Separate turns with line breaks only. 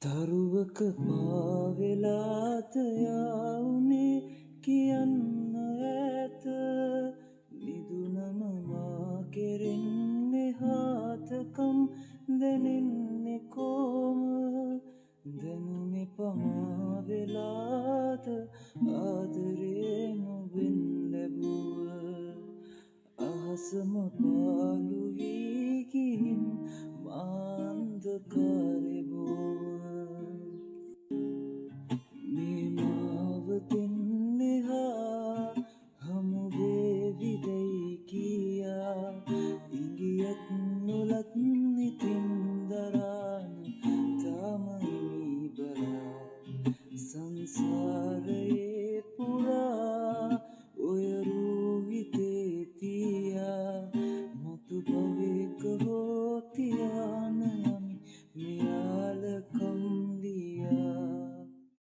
තරුවක පාවෙලාත යාවුනේ කියන්න ඇත නිදුනම මා කෙරෙන්නේ හාතකම් දැනෙන්නේ කොම දැනුනේ පමාවෙලාත ආදරේ නොබෙන් ලැබුව අහසම පාලු වී ගිහින් මාන්දකාරෙ බෝව මේ මාවතින් එහා හමුවේවිදැයි කියා ඉඟියක් නොලත් ඉතින් දරාන තාමයිමී බලා සංසාරයේ පුරා ඔය රූහිතේ තියා මතු භවයක හෝ තියාන යමි මෙයාලක